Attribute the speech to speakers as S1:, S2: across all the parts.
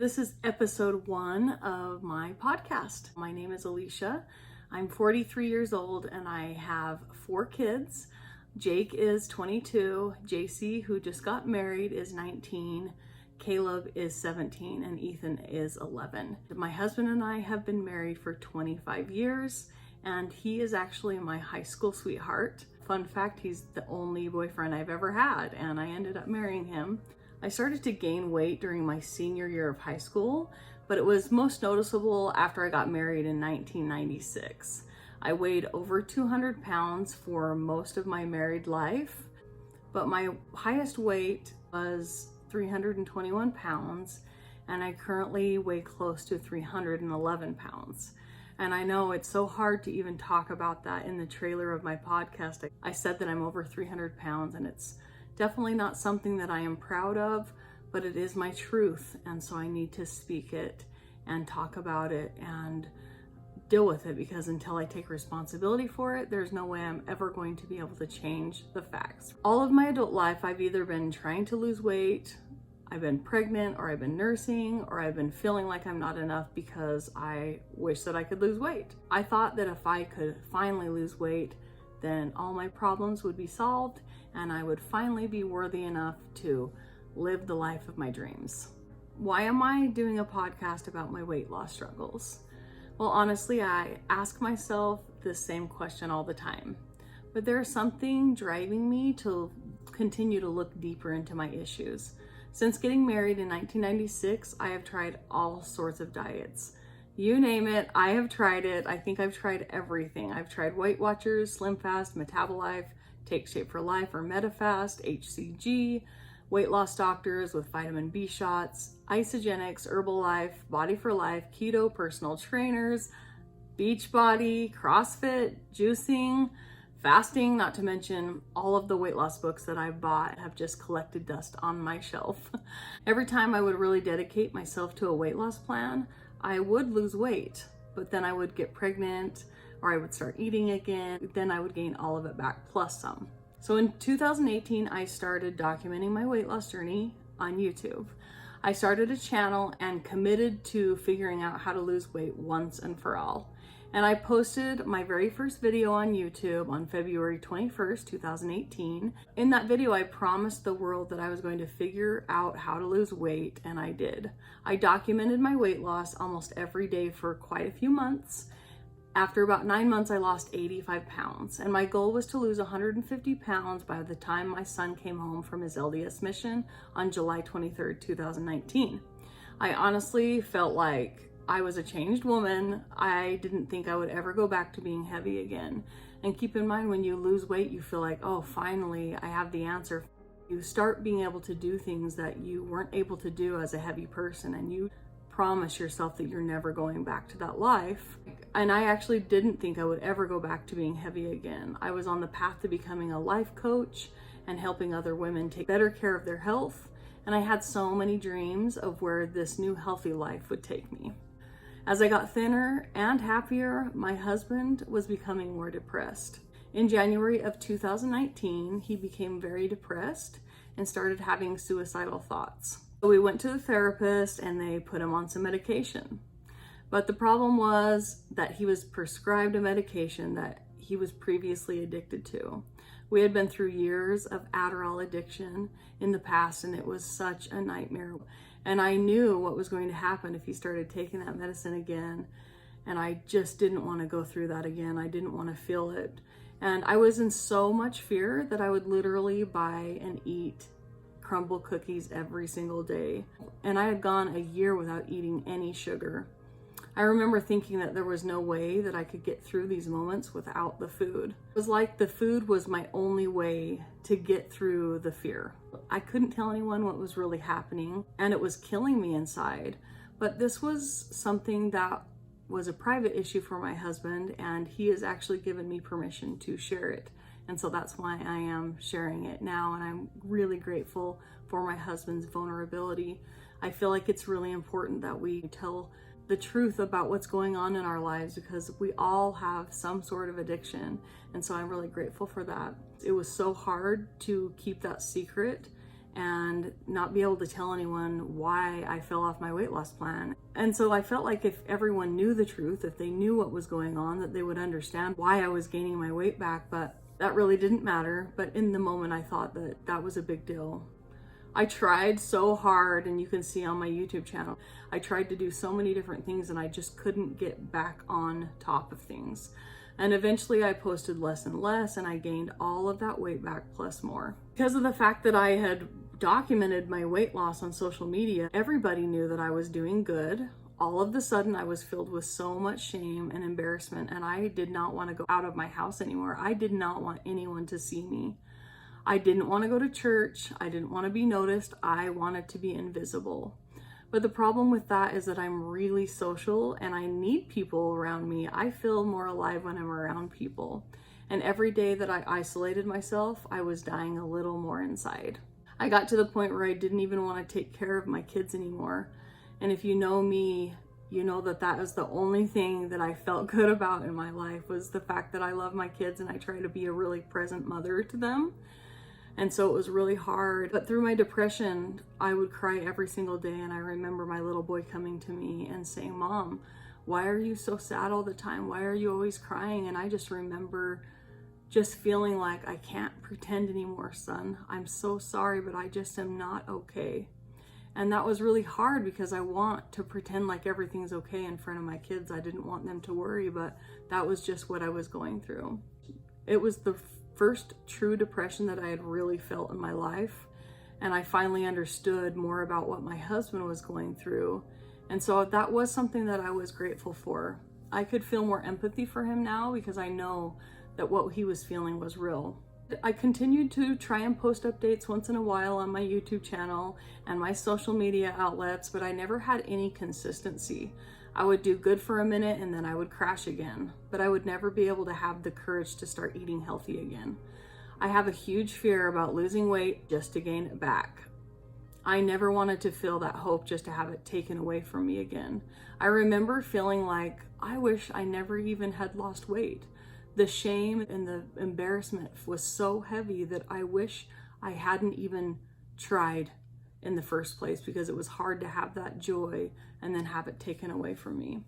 S1: This is episode 1 of my podcast. My name is Aleisha. I'm 43 years old and I have 4 kids. Jake is 22, JC, who just got married, is 19, Caleb is 17, and Ethan is 11. My husband and I have been married for 25 years, and he is actually my high school sweetheart. Fun fact, he's the only boyfriend I've ever had, and I ended up marrying him. I started to gain weight during my senior year of high school, but it was most noticeable after I got married in 1996. I weighed over 200 pounds for most of my married life, but my highest weight was 321 pounds, and I currently weigh close to 311 pounds. And I know it's so hard to even talk about that in the trailer of my podcast. I said that I'm over 300 pounds, and it's definitely not something that I am proud of, but it is my truth, and so I need to speak it and talk about it and deal with it, because until I take responsibility for it, there's no way I'm ever going to be able to change the facts. All of my adult life, I've either been trying to lose weight, I've been pregnant, or I've been nursing, or I've been feeling like I'm not enough because I wish that I could lose weight. I thought that if I could finally lose weight, then all my problems would be solved and I would finally be worthy enough to live the life of my dreams. Why am I doing a podcast about my weight loss struggles? Well, honestly, I ask myself the same question all the time, but there's something driving me to continue to look deeper into my issues. Since getting married in 1996, I have tried all sorts of diets. You name it, I have tried it. I think I've tried everything. I've tried Weight Watchers, Slim Fast, Metabolife, Take Shape for Life or MetaFast, HCG, weight loss doctors with vitamin B shots, Isogenics, Herbalife, Body for Life, keto personal trainers, Beachbody, CrossFit, juicing, fasting, not to mention all of the weight loss books that I've bought have just collected dust on my shelf. Every time I would really dedicate myself to a weight loss plan, I would lose weight, but then I would get pregnant or I would start eating again. Then I would gain all of it back plus some. So in 2018, I started documenting my weight loss journey on YouTube. I started a channel and committed to figuring out how to lose weight once and for all. And I posted my very first video on YouTube on February 21st, 2018. In that video, I promised the world that I was going to figure out how to lose weight, and I did. I documented my weight loss almost every day for quite a few months. After about 9 months, I lost 85 pounds, and my goal was to lose 150 pounds by the time my son came home from his LDS mission on July 23rd, 2019. I honestly felt like I was a changed woman. I didn't think I would ever go back to being heavy again. And keep in mind, when you lose weight, you feel like, oh, finally, I have the answer. You start being able to do things that you weren't able to do as a heavy person, and you promise yourself that you're never going back to that life. And I actually didn't think I would ever go back to being heavy again. I was on the path to becoming a life coach and helping other women take better care of their health. And I had so many dreams of where this new healthy life would take me. As I got thinner and happier, my husband was becoming more depressed. In January of 2019, he became very depressed and started having suicidal thoughts. So we went to the therapist and they put him on some medication. But the problem was that he was prescribed a medication that he was previously addicted to. We had been through years of Adderall addiction in the past, and it was such a nightmare. And I knew what was going to happen if he started taking that medicine again. And I just didn't want to go through that again. I didn't want to feel it. And I was in so much fear that I would literally buy and eat crumble cookies every single day. And I had gone a year without eating any sugar. I remember thinking that there was no way that I could get through these moments without the food. It was like the food was my only way to get through the fear. I couldn't tell anyone what was really happening, and it was killing me inside. But this was something that was a private issue for my husband, and he has actually given me permission to share it. And so that's why I am sharing it now, and I'm really grateful for my husband's vulnerability. I feel like it's really important that we tell the truth about what's going on in our lives, because we all have some sort of addiction. And so I'm really grateful for that. It was so hard to keep that secret and not be able to tell anyone why I fell off my weight loss plan. And so I felt like if everyone knew the truth, if they knew what was going on, that they would understand why I was gaining my weight back, but that really didn't matter. But in the moment, I thought that that was a big deal. I tried so hard, and you can see on my YouTube channel, I tried to do so many different things and I just couldn't get back on top of things. And eventually I posted less and less, and I gained all of that weight back plus more. Because of the fact that I had documented my weight loss on social media, everybody knew that I was doing good. All of a sudden I was filled with so much shame and embarrassment, and I did not want to go out of my house anymore. I did not want anyone to see me. I didn't want to go to church. I didn't want to be noticed. I wanted to be invisible. But the problem with that is that I'm really social and I need people around me. I feel more alive when I'm around people. And every day that I isolated myself, I was dying a little more inside. I got to the point where I didn't even want to take care of my kids anymore. And if you know me, you know that that was the only thing that I felt good about in my life, was the fact that I love my kids and I try to be a really present mother to them. And so it was really hard. But through my depression, I would cry every single day. And I remember my little boy coming to me and saying, "Mom, why are you so sad all the time? Why are you always crying?" And I just remember just feeling like, I can't pretend anymore, son. I'm so sorry, but I just am not okay. And that was really hard because I want to pretend like everything's okay in front of my kids. I didn't want them to worry, but that was just what I was going through. It was the first true depression that I had really felt in my life. And I finally understood more about what my husband was going through. And so that was something that I was grateful for. I could feel more empathy for him now because I know that what he was feeling was real. I continued to try and post updates once in a while on my YouTube channel and my social media outlets, but I never had any consistency. I would do good for a minute and then I would crash again, but I would never be able to have the courage to start eating healthy again. I have a huge fear about losing weight just to gain it back. I never wanted to feel that hope just to have it taken away from me again. I remember feeling like I wish I never even had lost weight. The shame and the embarrassment was so heavy that I wish I hadn't even tried in the first place, because it was hard to have that joy and then have it taken away from me.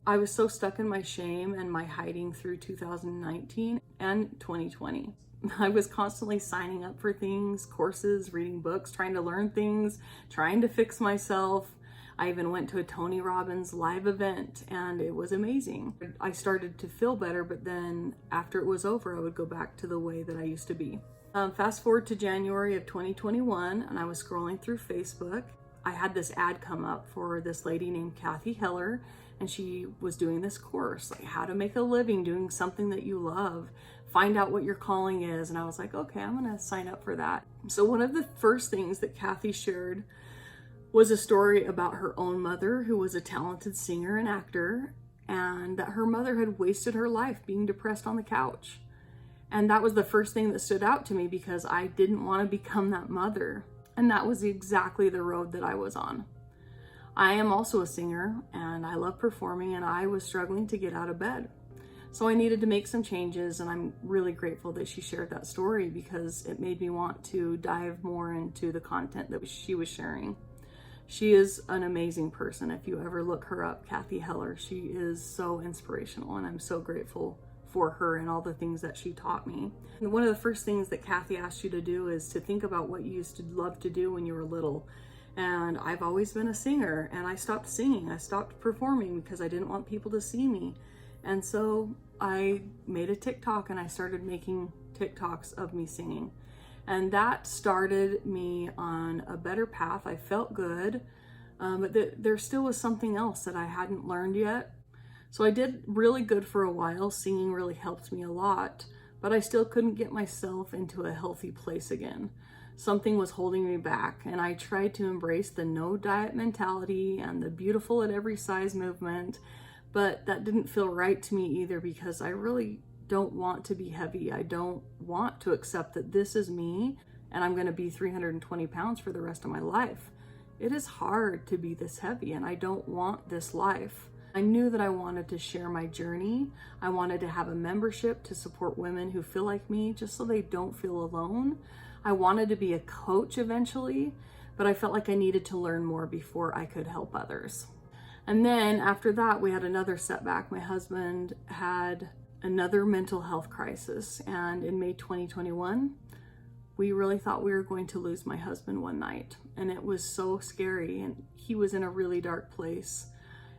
S1: I was so stuck in my shame and my hiding through 2019 and 2020. I was constantly signing up for things, courses, reading books, trying to learn things, trying to fix myself. I even went to a Tony Robbins live event and it was amazing. I started to feel better, but then after it was over, I would go back to the way that I used to be. Fast forward to January of 2021, and I was scrolling through Facebook. I had this ad come up for this lady named Kathy Heller, and she was doing this course, like how to make a living doing something that you love, find out what your calling is. And I was like, okay, I'm gonna sign up for that. So one of the first things that Kathy shared was a story about her own mother, who was a talented singer and actor, and that her mother had wasted her life being depressed on the couch. And that was the first thing that stood out to me, because I didn't want to become that mother. And that was exactly the road that I was on. I am also a singer and I love performing, and I was struggling to get out of bed. So I needed to make some changes, and I'm really grateful that she shared that story, because it made me want to dive more into the content that she was sharing. She is an amazing person. If you ever look her up, Kathy Heller, she is so inspirational, and I'm so grateful for her and all the things that she taught me. And one of the first things that Kathy asked you to do is to think about what you used to love to do when you were little. And I've always been a singer, and I stopped singing. I stopped performing because I didn't want people to see me. And so I made a TikTok, and I started making TikToks of me singing. And that started me on a better path. I felt good, but there still was something else that I hadn't learned yet. So I did really good for a while. Singing really helped me a lot, but I still couldn't get myself into a healthy place again. Something was holding me back, and I tried to embrace the no diet mentality and the beautiful at every size movement, but that didn't feel right to me either, because I really don't want to be heavy. I don't want to accept that this is me and I'm going to be 320 pounds for the rest of my life. It is hard to be this heavy, and I don't want this life. I knew that I wanted to share my journey. I wanted to have a membership to support women who feel like me, just so they don't feel alone. I wanted to be a coach eventually, but I felt like I needed to learn more before I could help others. And then after that, we had another setback. My husband had another mental health crisis, and in May 2021, we really thought we were going to lose my husband one night, and it was so scary, and he was in a really dark place.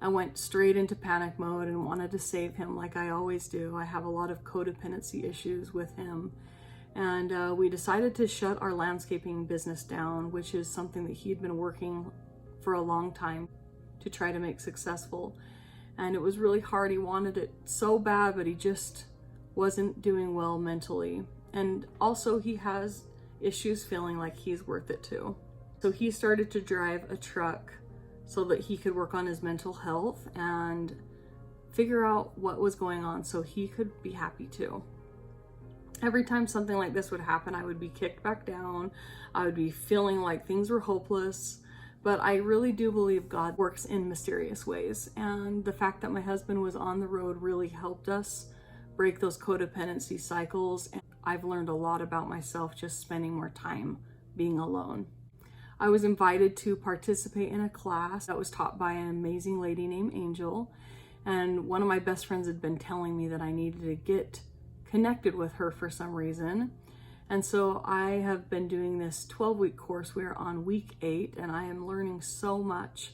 S1: I went straight into panic mode and wanted to save him like I always do. I have a lot of codependency issues with him. And we decided to shut our landscaping business down, which is something that he'd been working for a long time to try to make successful. And it was really hard. He wanted it so bad, but he just wasn't doing well mentally. And also he has issues feeling like he's worth it too. So he started to drive a truck so that he could work on his mental health and figure out what was going on so he could be happy too. Every time something like this would happen, I would be kicked back down. I would be feeling like things were hopeless. But I really do believe God works in mysterious ways. And the fact that my husband was on the road really helped us break those codependency cycles. And I've learned a lot about myself just spending more time being alone. I was invited to participate in a class that was taught by an amazing lady named Angel. And one of my best friends had been telling me that I needed to get connected with her for some reason. And so I have been doing this 12-week course. We're on week 8 and I am learning so much.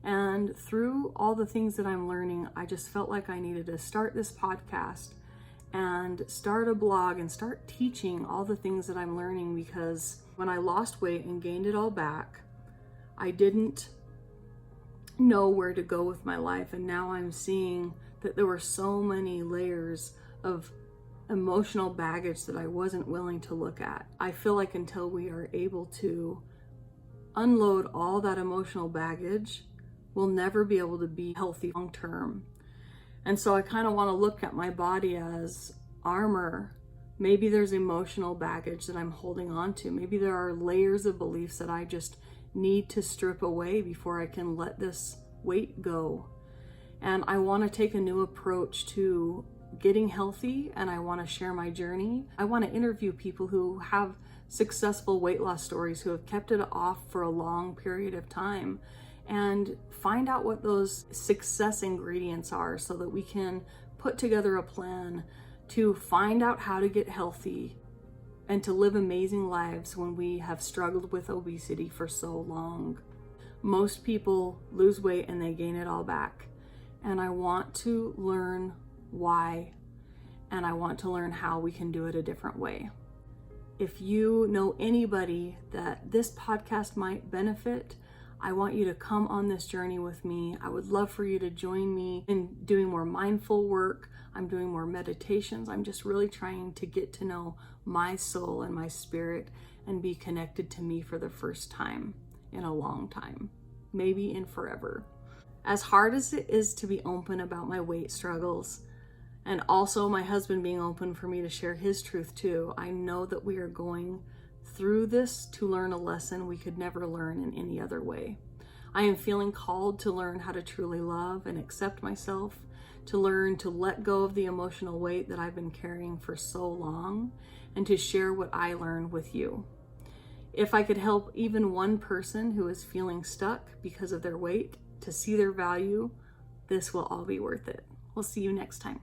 S1: And through all the things that I'm learning, I just felt like I needed to start this podcast and start a blog and start teaching all the things that I'm learning, because when I lost weight and gained it all back, I didn't know where to go with my life. And now I'm seeing that there were so many layers of emotional baggage that I wasn't willing to look at. I feel like until we are able to unload all that emotional baggage, we'll never be able to be healthy long term. And so I kind of want to look at my body as armor. Maybe there's emotional baggage that I'm holding on to. Maybe there are layers of beliefs that I just need to strip away before I can let this weight go. And I want to take a new approach to getting healthy, and I want to share my journey. I want to interview people who have successful weight loss stories, who have kept it off for a long period of time, and find out what those success ingredients are so that we can put together a plan to find out how to get healthy and to live amazing lives when we have struggled with obesity for so long. Most people lose weight and they gain it all back. And I want to learn why, and I want to learn how we can do it a different way. If you know anybody that this podcast might benefit, I want you to come on this journey with me. I would love for you to join me in doing more mindful work. I'm doing more meditations. I'm just really trying to get to know my soul and my spirit and be connected to me for the first time in a long time, maybe in forever. As hard as it is to be open about my weight struggles, and also my husband being open for me to share his truth too, I know that we are going through this to learn a lesson we could never learn in any other way. I am feeling called to learn how to truly love and accept myself, to learn to let go of the emotional weight that I've been carrying for so long, and to share what I learned with you. If I could help even one person who is feeling stuck because of their weight to see their value, this will all be worth it. We'll see you next time.